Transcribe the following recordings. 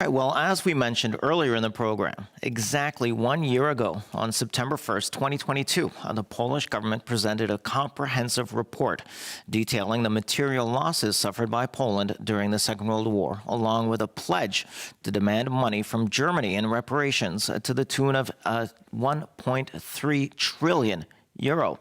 Right, well, as we mentioned earlier in the program, exactly 1 year ago, on September 1st, 2022, the Polish government presented a comprehensive report detailing the material losses suffered by Poland during the Second World War, along with a pledge to demand money from Germany in reparations to the tune of 1.3 trillion euro.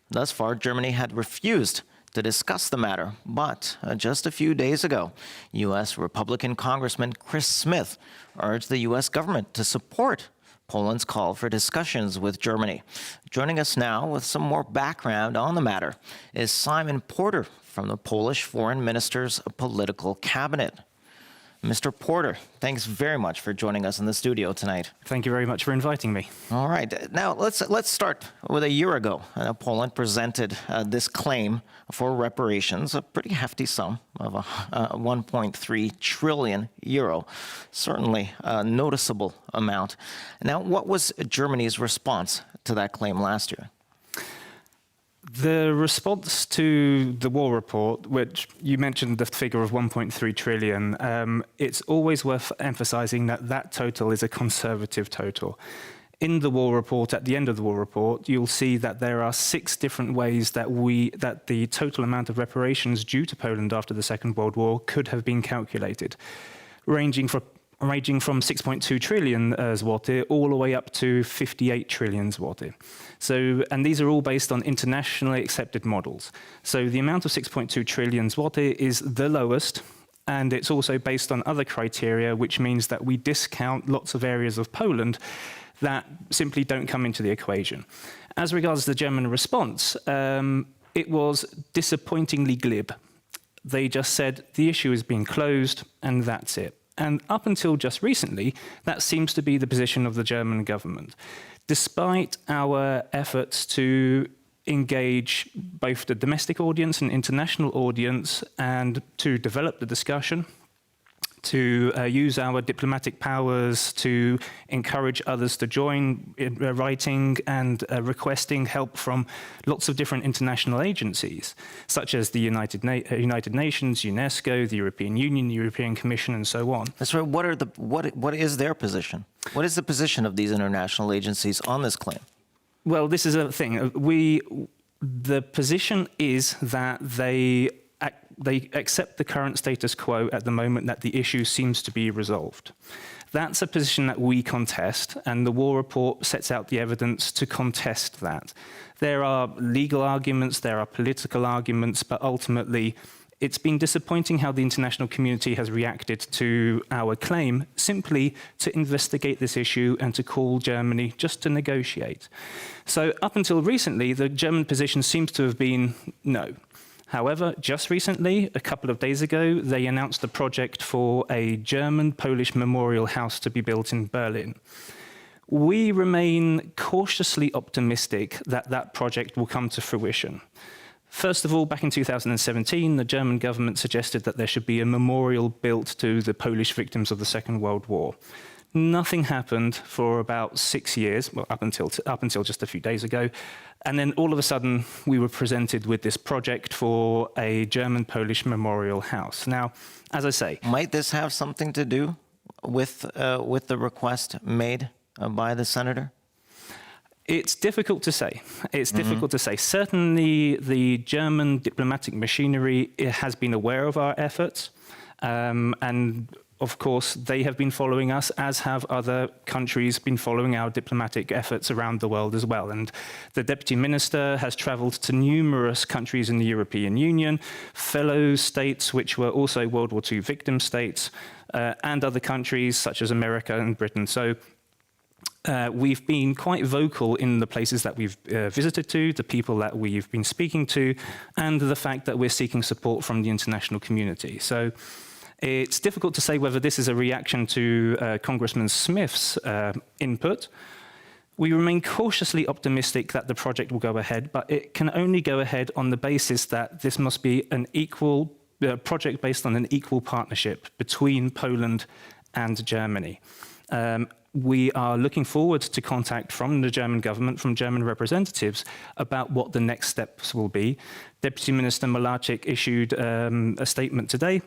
Thus far, Germany had refused to discuss the matter, but just a few days ago, U.S. Republican Congressman Chris Smith urged the U.S. government to support Poland's call for discussions with Germany. Joining us now with some more background on the matter is Simon Porter from the Polish Foreign Minister's political cabinet. Mr. Porter, thanks very much for joining us in the studio tonight. Thank you very much for inviting me. All right. Now, let's start with a year ago. Poland presented this claim for reparations, a pretty hefty sum of 1.3 trillion euro, certainly a noticeable amount. Now, what was Germany's response to that claim last year? The response to the war report, which you mentioned the figure of 1.3 trillion, it's always worth emphasizing that that total is a conservative total. In the war report, at the end of the war report, you'll see that there are 6 different ways that the total amount of reparations due to Poland after the Second World War could have been calculated, ranging from 6.2 trillion zloty all the way up to 58 trillion zloty. So, and these are all based on internationally accepted models. So the amount of 6.2 trillion zloty is the lowest, and it's also based on other criteria, which means that we discount lots of areas of Poland that simply don't come into the equation. As regards the German response, it was disappointingly glib. They just said the issue has been closed, and that's it. And up until just recently, that seems to be the position of the German government. Despite our efforts to engage both the domestic audience and international audience and to develop the discussion, to use our diplomatic powers to encourage others to join in writing and requesting help from lots of different international agencies, such as the United Nations, UNESCO, the European Union, the European Commission, and so on. That's right. What is their position? What is the position of these international agencies on this claim? Well, this is a thing. The position is that they accept the current status quo at the moment, that the issue seems to be resolved. That's a position that we contest, and the war report sets out the evidence to contest that. There are legal arguments, there are political arguments, but ultimately it's been disappointing how the international community has reacted to our claim simply to investigate this issue and to call Germany just to negotiate. So up until recently, the German position seems to have been no. However, just recently, a couple of days ago, they announced a project for a German-Polish memorial house to be built in Berlin. We remain cautiously optimistic that that project will come to fruition. First of all, back in 2017, the German government suggested that there should be a memorial built to the Polish victims of the Second World War. Nothing happened for about 6 years, well, up until just a few days ago. And then all of a sudden, we were presented with this project for a German-Polish memorial house. Now, as I say... Might this have something to do with the request made by the senator? It's difficult to say. It's difficult to say. Certainly, the German diplomatic machinery has been aware of our efforts, and of course, they have been following us, as have other countries been following our diplomatic efforts around the world as well. And the Deputy Minister has traveled to numerous countries in the European Union, fellow states which were also World War II victim states, and other countries such as America and Britain. So we've been quite vocal in the places that we've visited to, the people that we've been speaking to, and the fact that we're seeking support from the international community. So it's difficult to say whether this is a reaction to Congressman Smith's input. We remain cautiously optimistic that the project will go ahead, but it can only go ahead on the basis that this must be an equal project based on an equal partnership between Poland and Germany. We are looking forward to contact from the German government, from German representatives, about what the next steps will be. Deputy Minister Malarczyk issued a statement today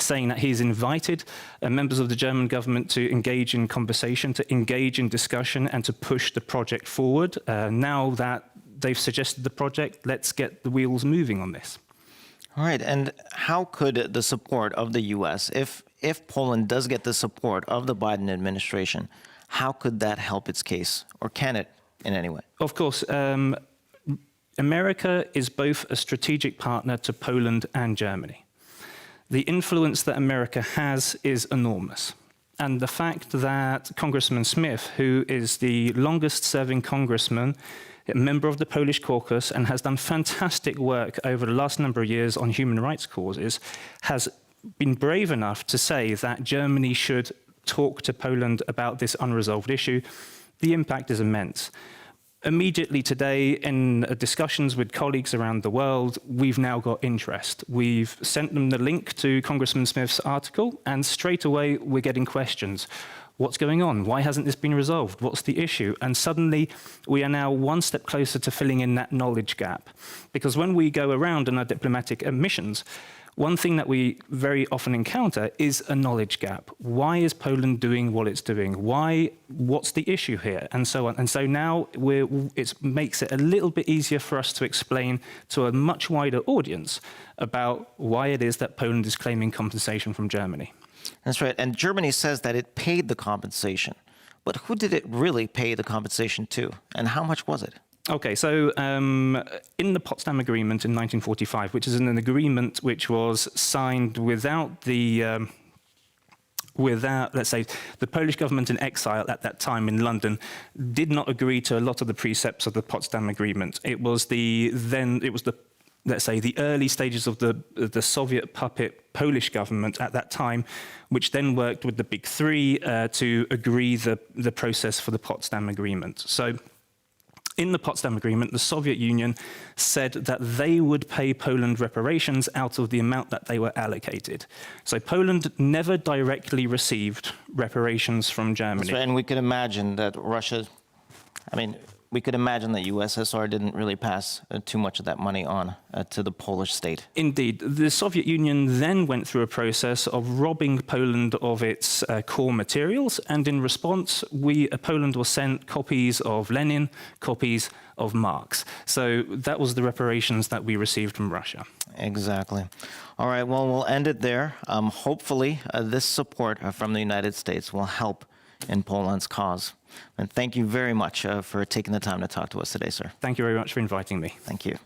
saying that he's invited members of the German government to engage in conversation, to engage in discussion, and to push the project forward. Now that they've suggested the project, let's get the wheels moving on this. All right. And how could the support of the U.S., if Poland does get the support of the Biden administration, how could that help its case, or can it in any way? Of course, America is both a strategic partner to Poland and Germany. The influence that America has is enormous. And the fact that Congressman Smith, who is the longest-serving congressman, a member of the Polish caucus, and has done fantastic work over the last number of years on human rights causes, has been brave enough to say that Germany should talk to Poland about this unresolved issue, the impact is immense. Immediately today, in discussions with colleagues around the world, we've now got interest. We've sent them the link to Congressman Smith's article, and straight away we're getting questions. What's going on? Why hasn't this been resolved? What's the issue? And suddenly we are now one step closer to filling in that knowledge gap. Because when we go around on our diplomatic missions, one thing that we very often encounter is a knowledge gap. Why is Poland doing what it's doing? What's the issue here? And so on. And so now it makes it a little bit easier for us to explain to a much wider audience about why it is that Poland is claiming compensation from Germany. That's right. And Germany says that it paid the compensation. But who did it really pay the compensation to? And how much was it? Okay, so in the Potsdam Agreement in 1945, which is an agreement which was signed without let's say, the Polish government in exile at that time in London did not agree to a lot of the precepts of the Potsdam Agreement. It was let's say, the early stages of the Soviet puppet Polish government at that time, which then worked with the Big Three to agree the process for the Potsdam Agreement. So in the Potsdam Agreement, the Soviet Union said that they would pay Poland reparations out of the amount that they were allocated. So Poland never directly received reparations from Germany. That's right. And we could imagine that we could imagine that USSR didn't really pass too much of that money on to the Polish state. Indeed. The Soviet Union then went through a process of robbing Poland of its core materials, and in response, Poland was sent copies of Lenin, copies of Marx. So that was the reparations that we received from Russia. Exactly. All right, well, we'll end it there. Hopefully, this support from the United States will help in Poland's cause. And thank you very much for taking the time to talk to us today, sir. Thank you very much for inviting me. Thank you.